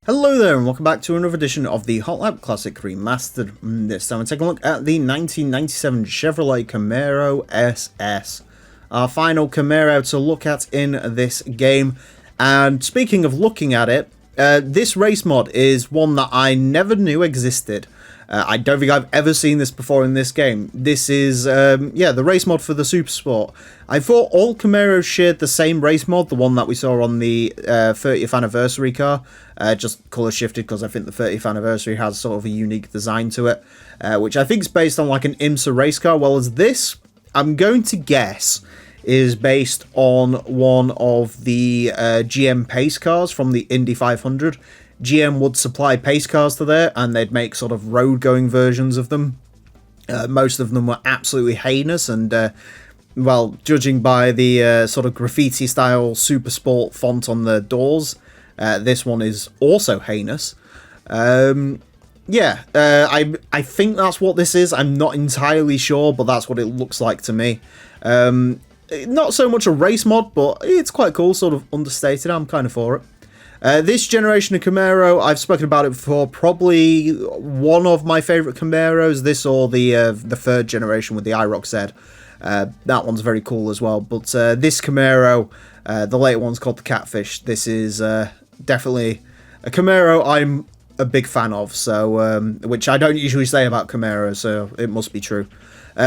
Hello there and welcome back to another edition of the Hot Lap Classic Remastered. This time we're taking a look at the 1997 Chevrolet Camaro SS. Our final Camaro to look at in this game. And speaking of looking at it, this race mod is one that I never knew existed. I don't think I've ever seen this before in this game. This is, the race mod for the Super Sport. I thought all Camaros shared the same race mod, the one that we saw on the 30th anniversary car. Just colour shifted because I think the 30th anniversary has sort of a unique design to it, which I think is based on like an IMSA race car. Well, as this, I'm going to guess, is based on one of the GM pace cars from the Indy 500. GM would supply pace cars to there, and they'd make sort of road-going versions of them. Most of them were absolutely heinous, and, well, judging by the sort of graffiti-style Super Sport font on the doors, this one is also heinous. I think that's what this is. I'm not entirely sure, but that's what it looks like to me. Not so much a race mod, but it's quite cool, sort of understated. I'm kind of for it. This generation of Camaro, I've spoken about it before, probably one of my favourite Camaros, this or the third generation with the IROC Z. That one's very cool as well, but this Camaro, the later one's called the Catfish. This is definitely a Camaro I'm a big fan of, so which I don't usually say about Camaros, so it must be true.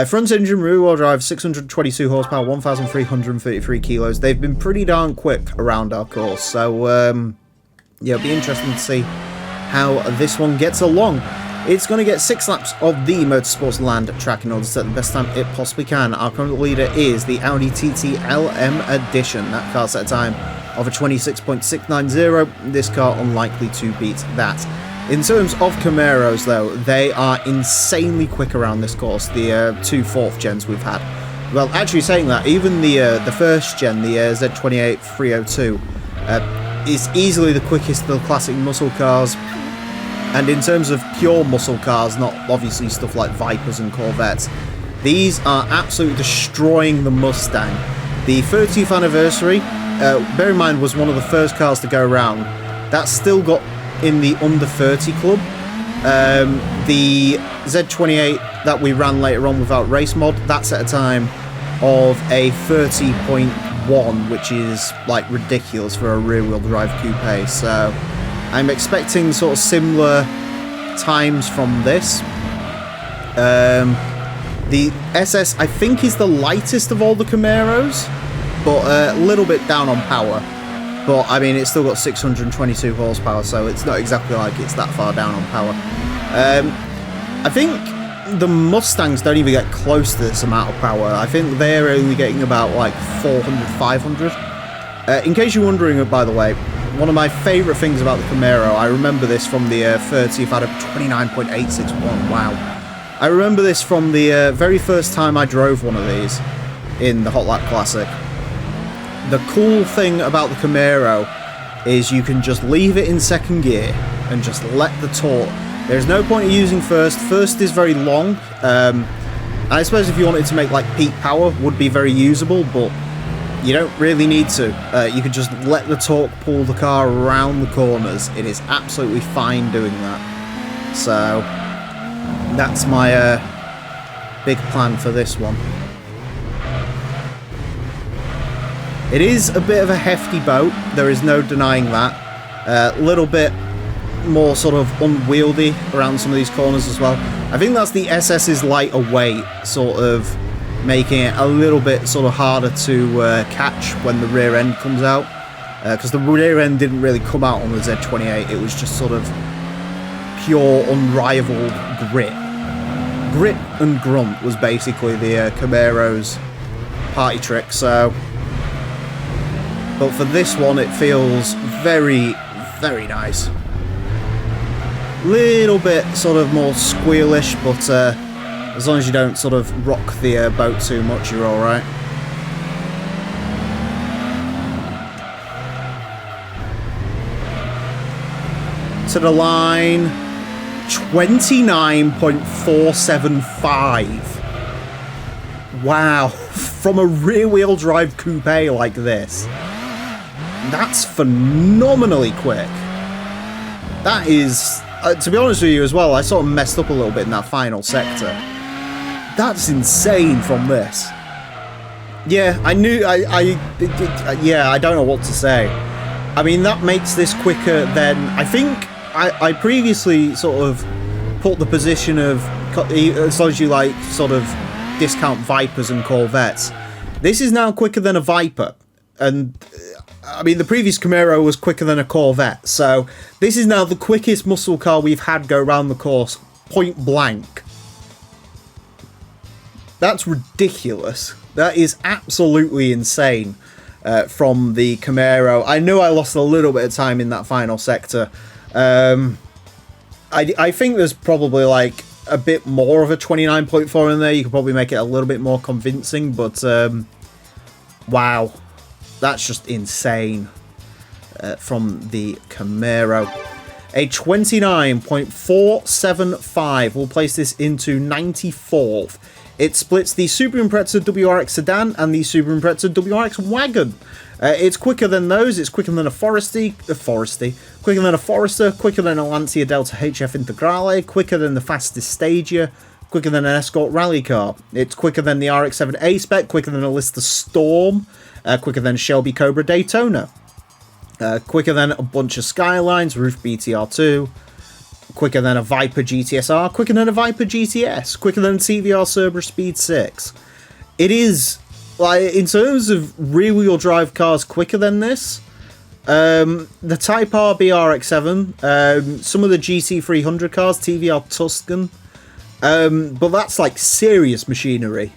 Front engine, rear-wheel drive, 622 horsepower, 1,333 kilos. They've been pretty darn quick around our course, so yeah, it'll be interesting to see how this one gets along. It's going to get 6 laps of the Motorsports Land track in order to set the best time it possibly can. Our current leader is the Audi TT LM Edition. That car set a time of a 26.690. This car unlikely to beat that. In terms of Camaros, though, they are insanely quick around this course, the two 4th gens we've had. Well, actually saying that, even the first gen, the Z28 302, is easily the quickest of the classic muscle cars. And in terms of pure muscle cars, not obviously stuff like Vipers and Corvettes, these are absolutely destroying the Mustang. The 30th anniversary, bear in mind, was one of the first cars to go around. That's still got in the under 30 club. The Z28 that we ran later on without race mod, that's at a time of a 30.1, which is like ridiculous for a rear wheel drive coupe. So I'm expecting sort of similar times from this. The SS I think is the lightest of all the Camaros, but a little bit down on power. But, I mean, it's still got 622 horsepower, so it's not exactly like it's that far down on power. I think the Mustangs don't even get close to this amount of power. I think they're only getting about, like, 400, 500. In case you're wondering, by the way, one of my favourite things about the Camaro, I remember this from the 30th out of 29.861, wow. I remember this from the very first time I drove one of these in the Hot Lap Classic. The cool thing about the Camaro is you can just leave it in second gear and just let the torque. There's no point in using first. First is very long. I suppose if you wanted to make like peak power, would be very usable, but you don't really need to. You can just let the torque pull the car around the corners. It is absolutely fine doing that. So that's my big plan for this one. It is a bit of a hefty boat, there is no denying that. A little bit more sort of unwieldy around some of these corners as well. I think that's the SS's lighter weight, sort of making it a little bit sort of harder to catch when the rear end comes out. Because the rear end didn't really come out on the Z28, it was just sort of pure, unrivaled grit. Grit and grunt was basically the Camaro's party trick, so... But for this one, it feels very, very nice. Little bit sort of more squealish, but as long as you don't sort of rock the boat too much, you're alright. To the line, 29.475. Wow, from a rear-wheel drive coupe like this. That's phenomenally quick. That is, to be honest with you as well, I sort of messed up a little bit in that final sector. That's insane from this. Yeah, I knew, yeah, I don't know what to say. I mean, that makes this quicker than, I think, I previously sort of put the position of, as long as you like, sort of discount Vipers and Corvettes. This is now quicker than a Viper, and I mean, the previous Camaro was quicker than a Corvette, so this is now the quickest muscle car we've had go around the course, point blank. That's ridiculous. That is absolutely insane from the Camaro. I know I lost a little bit of time in that final sector. I think there's probably like a bit more of a 29.4 in there. You could probably make it a little bit more convincing, but wow. That's just insane from the Camaro. A 29.475 will place this into 94th. It splits the Subaru Impreza WRX sedan and the Subaru Impreza WRX wagon. It's quicker than those. It's quicker than a Forester, quicker than a Forester, quicker than a Lancia Delta HF Integrale, quicker than the fastest Stagia, quicker than an Escort rally car. It's quicker than the RX-7 A-Spec, quicker than a Lister Storm, quicker than a Shelby Cobra Daytona, quicker than a bunch of Skylines, Roof BTR2, quicker than a Viper GTSR, quicker than a Viper GTS, quicker than a CVR Cerberus Speed 6. It is, like, in terms of rear-wheel drive cars quicker than this, the Type R BRX7, some of the GT300 cars, TVR Tuscan, but that's like serious machinery.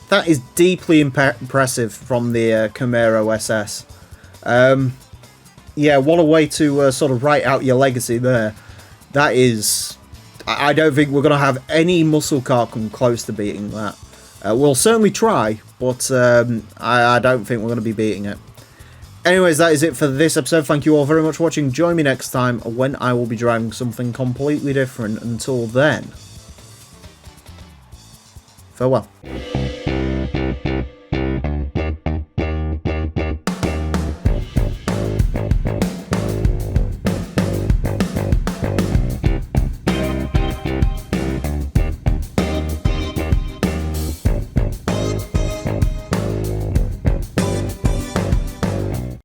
That is deeply impressive from the Camaro SS. Yeah, what a way to sort of write out your legacy there. That is... I don't think we're going to have any muscle car come close to beating that. We'll certainly try, but I don't think we're going to be beating it. Anyways, that is it for this episode. Thank you all very much for watching. Join me next time when I will be driving something completely different. Until then, farewell.